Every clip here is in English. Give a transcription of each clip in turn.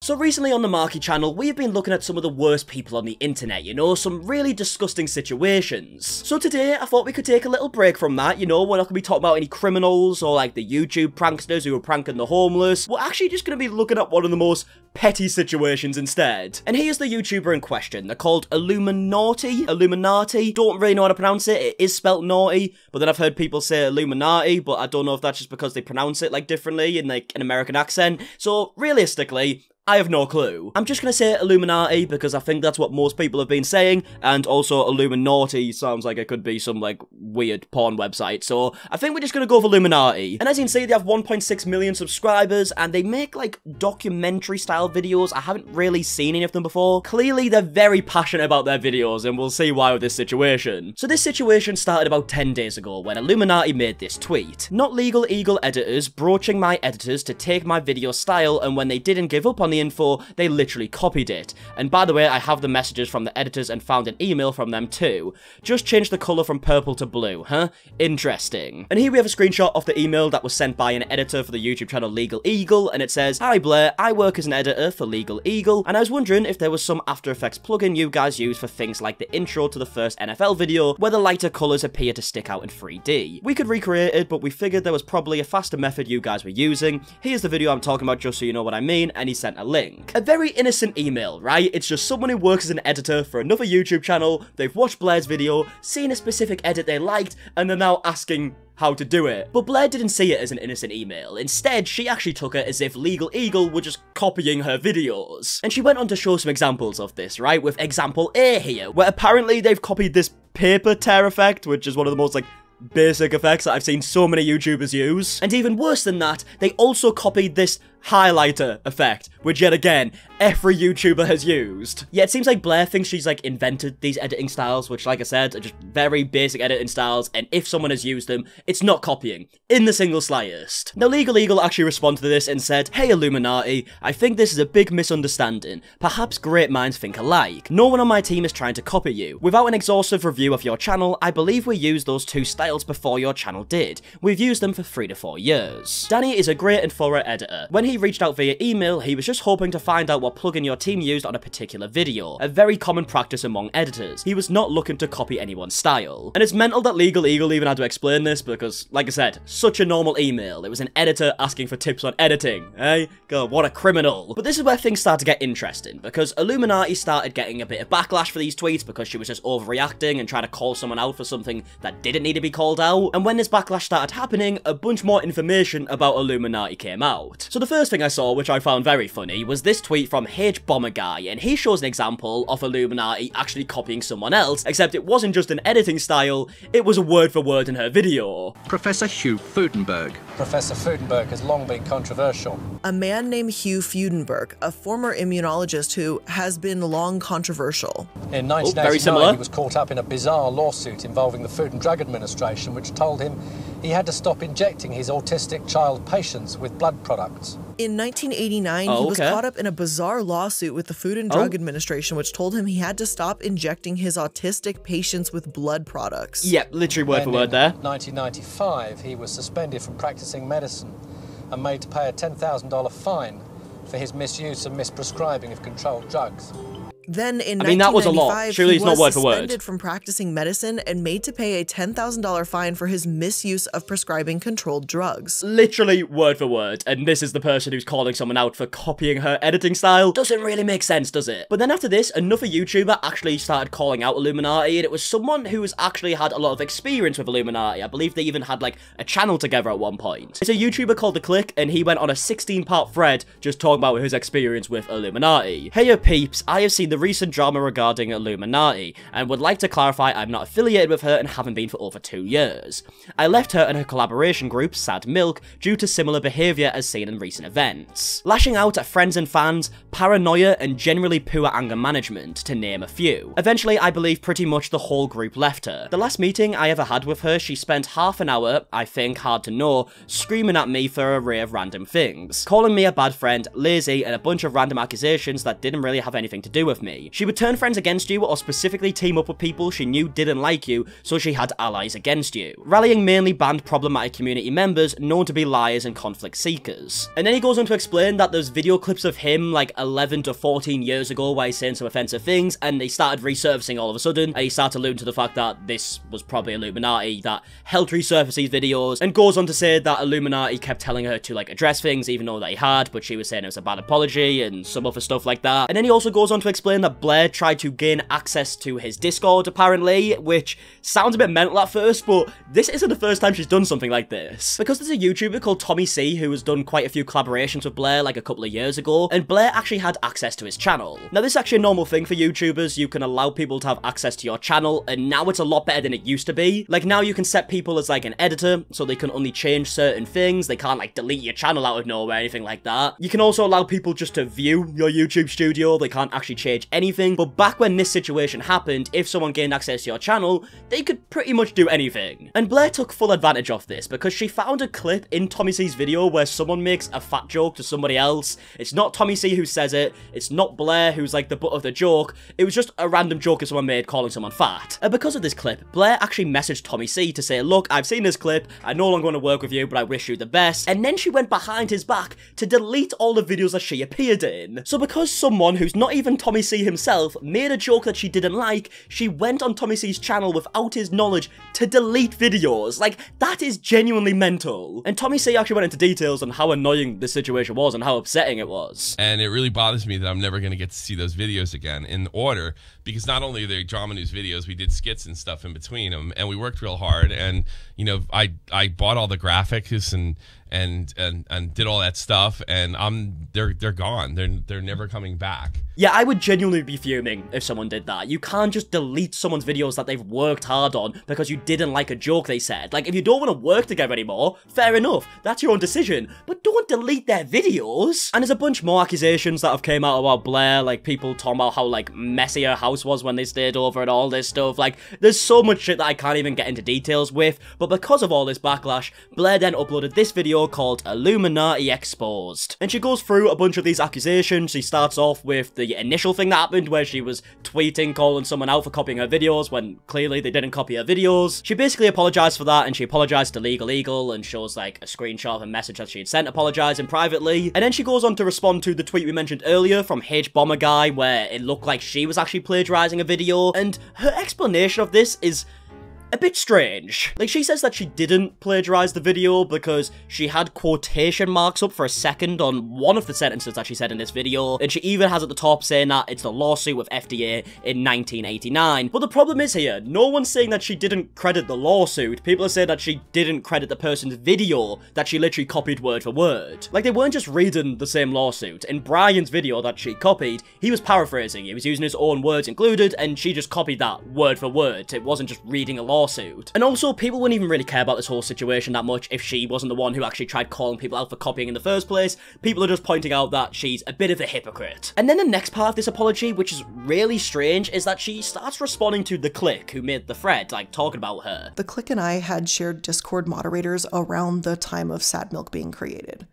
So recently on the Markie channel, we've been looking at some of the worst people on the internet, you know, some really disgusting situations. So today, I thought we could take a little break from that, you know, we're not going to be talking about any criminals or like the YouTube pranksters who were pranking the homeless. We're actually just going to be looking at one of the most petty situations instead. And here's the YouTuber in question. They're called Illuminaughtii. Don't really know how to pronounce it. It is spelt naughty, but then I've heard people say Illuminaughtii, but I don't know if that's just because they pronounce it like differently in like an American accent. So realistically, I have no clue. I'm just gonna say Illuminaughtii because I think that's what most people have been saying, and also Illuminaughtii sounds like it could be some, like, weird porn website, so I think we're just gonna go for Illuminaughtii. And as you can see, they have 1.6 million subscribers, and they make, like, documentary-style videos. I haven't really seen any of them before. Clearly, they're very passionate about their videos, and we'll see why with this situation. So this situation started about 10 days ago, when Illuminaughtii made this tweet. Not legal eagle editors broaching my editors to take my video style, and when they didn't give up on the info, they literally copied it. And by the way, I have the messages from the editors and found an email from them too. Just changed the colour from purple to blue, huh? Interesting. And here we have a screenshot of the email that was sent by an editor for the YouTube channel Legal Eagle, and it says, "Hi Blair, I work as an editor for Legal Eagle, and I was wondering if there was some After Effects plugin you guys use for things like the intro to the first NFL video, where the lighter colours appear to stick out in 3D. We could recreate it, but we figured there was probably a faster method you guys were using. Here's the video I'm talking about just so you know what I mean," and he sent a link. A very innocent email, right? It's just someone who works as an editor for another YouTube channel, they've watched Blair's video, seen a specific edit they liked, and they're now asking how to do it. But Blair didn't see it as an innocent email. Instead, she actually took it as if Legal Eagle were just copying her videos. And she went on to show some examples of this, right? With example A here, where apparently they've copied this paper tear effect, which is one of the most, like, basic effects that I've seen so many YouTubers use. And even worse than that, they also copied this highlighter effect, which yet again, every YouTuber has used. Yeah, it seems like Blair thinks she's, like, invented these editing styles, which, like I said, are just very basic editing styles, and if someone has used them, it's not copying, in the single slightest. Now, Legal Eagle actually responded to this and said, "Hey Illuminaughtii, I think this is a big misunderstanding. Perhaps great minds think alike. No one on my team is trying to copy you. Without an exhaustive review of your channel, I believe we used those two styles before your channel did. We've used them for 3 to 4 years. Danny is a great and thorough editor. When he reached out via email, he was just hoping to find out what plugin your team used on a particular video, a very common practice among editors. He was not looking to copy anyone's style." And it's mental that Legal Eagle even had to explain this because, like I said, such a normal email. It was an editor asking for tips on editing, eh? God, what a criminal. But this is where things start to get interesting, because Illuminaughtii started getting a bit of backlash for these tweets because she was just overreacting and trying to call someone out for something that didn't need to be called out. And when this backlash started happening, a bunch more information about Illuminaughtii came out. So the first thing I saw, which I found very funny, was this tweet from Bomber Guy, and he shows an example of Illuminaughtii actually copying someone else, except it wasn't just an editing style, it was a word for word in her video. Professor Hugh Fudenberg. Professor Fudenberg has long been controversial. A man named Hugh Fudenberg, a former immunologist who has been long controversial. In 1989, he was caught up in a bizarre lawsuit involving the Food and Drug Administration, which told him he had to stop injecting his autistic child patients with blood products. In 1989, he was caught up in a bizarre lawsuit with the Food and Drug Administration, which told him he had to stop injecting his autistic patients with blood products. Yep, literally word for word there. In 1995, he was suspended from practicing medicine and made to pay a $10,000 fine for his misuse and misprescribing of controlled drugs. Then in 1995, that was a lot. Surely it's not word for word. Suspended from practicing medicine and made to pay a $10,000 fine for his misuse of prescribing controlled drugs. Literally word for word, and this is the person who's calling someone out for copying her editing style. Doesn't really make sense, does it? But then after this, another YouTuber actually started calling out Illuminaughtii, and it was someone who has actually had a lot of experience with Illuminaughtii. I believe they even had, like, a channel together at one point. It's a YouTuber called The Click, and he went on a 16-part thread just talking about his experience with Illuminaughtii. Hey peeps, I have seen the recent drama regarding Illuminaughtii, and would like to clarify I'm not affiliated with her and haven't been for over 2 years. I left her and her collaboration group, Sad Milk, due to similar behaviour as seen in recent events. Lashing out at friends and fans, paranoia, and generally poor anger management, to name a few. Eventually, I believe pretty much the whole group left her. The last meeting I ever had with her, she spent half an hour, I think hard to know, screaming at me for an array of random things, calling me a bad friend, lazy, and a bunch of random accusations that didn't really have anything to do with me. me. She would turn friends against you or specifically team up with people she knew didn't like you, so she had allies against you, rallying mainly banned problematic community members known to be liars and conflict seekers. And then he goes on to explain that there's video clips of him like 11 to 14 years ago where he's saying some offensive things, and they started resurfacing all of a sudden, and he started alluding to the fact that this was probably Illuminaughtii that helped resurface these videos, and goes on to say that Illuminaughtii kept telling her to like address things even though they had, but she was saying it was a bad apology and some other stuff like that. And then he also goes on to explain that Blair tried to gain access to his Discord apparently, which sounds a bit mental at first, but this isn't the first time she's done something like this. Because there's a YouTuber called Tommy C who has done quite a few collaborations with Blair like a couple of years ago, and Blair actually had access to his channel. Now this is actually a normal thing for YouTubers, you can allow people to have access to your channel, and now it's a lot better than it used to be. Like now you can set people as like an editor, so they can only change certain things, they can't like delete your channel out of nowhere or anything like that. You can also allow people just to view your YouTube studio, they can't actually change anything, but back when this situation happened, if someone gained access to your channel, they could pretty much do anything. And Blair took full advantage of this, because she found a clip in Tommy C's video where someone makes a fat joke to somebody else. It's not Tommy C who says it, it's not Blair who's like the butt of the joke, it was just a random joke that someone made calling someone fat. And because of this clip, Blair actually messaged Tommy C to say, look, I've seen this clip, I no longer want to work with you, but I wish you the best. And then she went behind his back to delete all the videos that she appeared in. So because someone who's not even Tommy C himself made a joke that she didn't like, she went on Tommy C's channel without his knowledge to delete videos. Like, that is genuinely mental. And Tommy C actually went into details on how annoying this situation was and how upsetting it was. And it really bothers me that I'm never going to get to see those videos again in order, because not only are they drama news videos, we did skits and stuff in between them, and we worked real hard, and you know, I bought all the graphics and did all that stuff, and they're gone. They're never coming back. Yeah, I would genuinely be fuming if someone did that. You can't just delete someone's videos that they've worked hard on because you didn't like a joke they said. Like, if you don't want to work together anymore, fair enough, that's your own decision, but don't delete their videos. And there's a bunch more accusations that have came out about Blair, like people talking about how like messy her house was when they stayed over and all this stuff. Like, there's so much shit that I can't even get into details with, but because of all this backlash, Blair then uploaded this video called Illuminaughtii Exposed. And she goes through a bunch of these accusations. She starts off with the initial thing that happened where she was tweeting, calling someone out for copying her videos when clearly they didn't copy her videos. She basically apologized for that, and she apologized to Legal Eagle and shows like a screenshot of a message that she had sent apologizing privately. And then she goes on to respond to the tweet we mentioned earlier from H Bomber Guy where it looked like she was actually plagiarizing a video, and her explanation of this is a bit strange. Like, she says that she didn't plagiarize the video because she had quotation marks up for a second on one of the sentences that she said in this video, and she even has at the top saying that it's the lawsuit with FDA in 1989. But the problem is here, no one's saying that she didn't credit the lawsuit. People are saying that she didn't credit the person's video that she literally copied word for word. Like, they weren't just reading the same lawsuit. In Brian's video that she copied, he was paraphrasing, he was using his own words included, and she just copied that word for word. It wasn't just reading a lawsuit. And also, people wouldn't even really care about this whole situation that much if she wasn't the one who actually tried calling people out for copying in the first place. People are just pointing out that she's a bit of a hypocrite. And then the next part of this apology, which is really strange, is that she starts responding to The Click, who made the thread, like, talking about her. The Click and I had shared Discord moderators around the time of Sad Milk being created.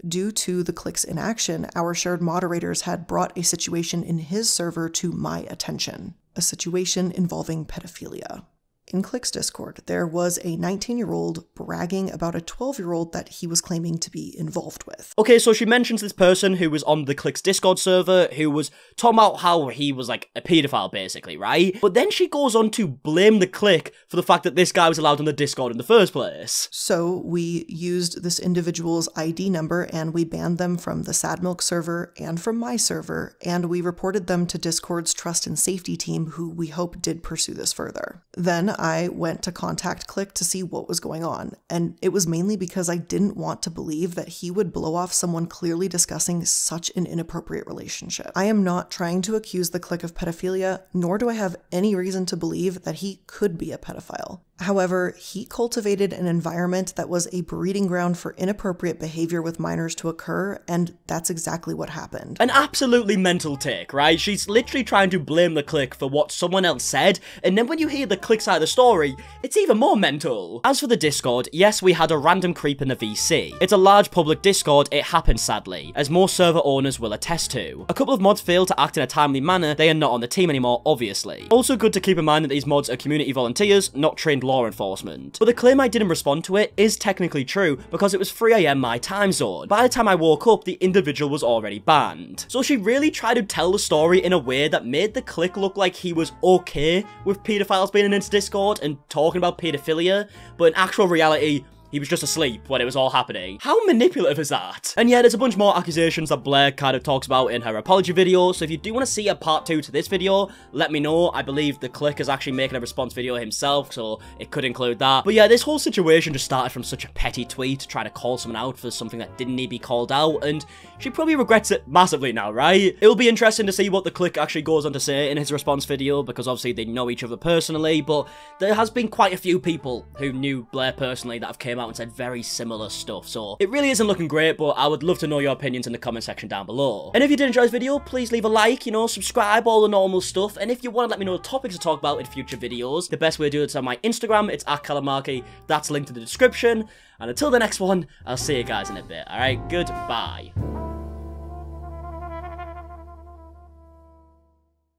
Due to The Click's inaction, our shared moderators had brought a situation in his server to my attention, a situation involving pedophilia. In Click's Discord, there was a 19-year-old bragging about a 12-year-old that he was claiming to be involved with. Okay, so she mentions this person who was on the Click's Discord server who was talking about how he was like a pedophile, basically, right? But then she goes on to blame the Click for the fact that this guy was allowed on the Discord in the first place. So we used this individual's ID number and we banned them from the Sad Milk server and from my server, and we reported them to Discord's trust and safety team, who we hope did pursue this further. Then I went to contact Click to see what was going on, and it was mainly because I didn't want to believe that he would blow off someone clearly discussing such an inappropriate relationship. I am not trying to accuse the Click of pedophilia, nor do I have any reason to believe that he could be a pedophile. However, he cultivated an environment that was a breeding ground for inappropriate behavior with minors to occur, and that's exactly what happened. An absolutely mental take, right? She's literally trying to blame the Click for what someone else said, and then when you hear the Click side of the story, it's even more mental. As for the Discord, yes, we had a random creep in the VC. It's a large public Discord, it happens sadly, as more server owners will attest to. A couple of mods failed to act in a timely manner, they are not on the team anymore, obviously. Also good to keep in mind that these mods are community volunteers, not trained law enforcement. But the claim I didn't respond to it is technically true, because it was 3 AM my time zone. By the time I woke up, the individual was already banned. So she really tried to tell the story in a way that made the click look like he was okay with pedophiles being in his Discord and talking about pedophilia, but in actual reality, he was just asleep when it was all happening. How manipulative is that? And yeah, there's a bunch more accusations that Blair kind of talks about in her apology video, so if you do want to see a part 2 to this video, let me know. I believe the Click is actually making a response video himself, so it could include that. But yeah, this whole situation just started from such a petty tweet, trying to call someone out for something that didn't need to be called out, and she probably regrets it massively now, right? It'll be interesting to see what the Click actually goes on to say in his response video, because obviously they know each other personally, but there has been quite a few people who knew Blair personally that have came out and said very similar stuff, so it really isn't looking great, but I would love to know your opinions in the comment section down below. And if you did enjoy this video, please leave a like, you know, subscribe, all the normal stuff, and if you want to let me know the topics to talk about in future videos, the best way to do it is on my Instagram, it's @MARKIE, that's linked in the description, and until the next one, I'll see you guys in a bit, alright, goodbye.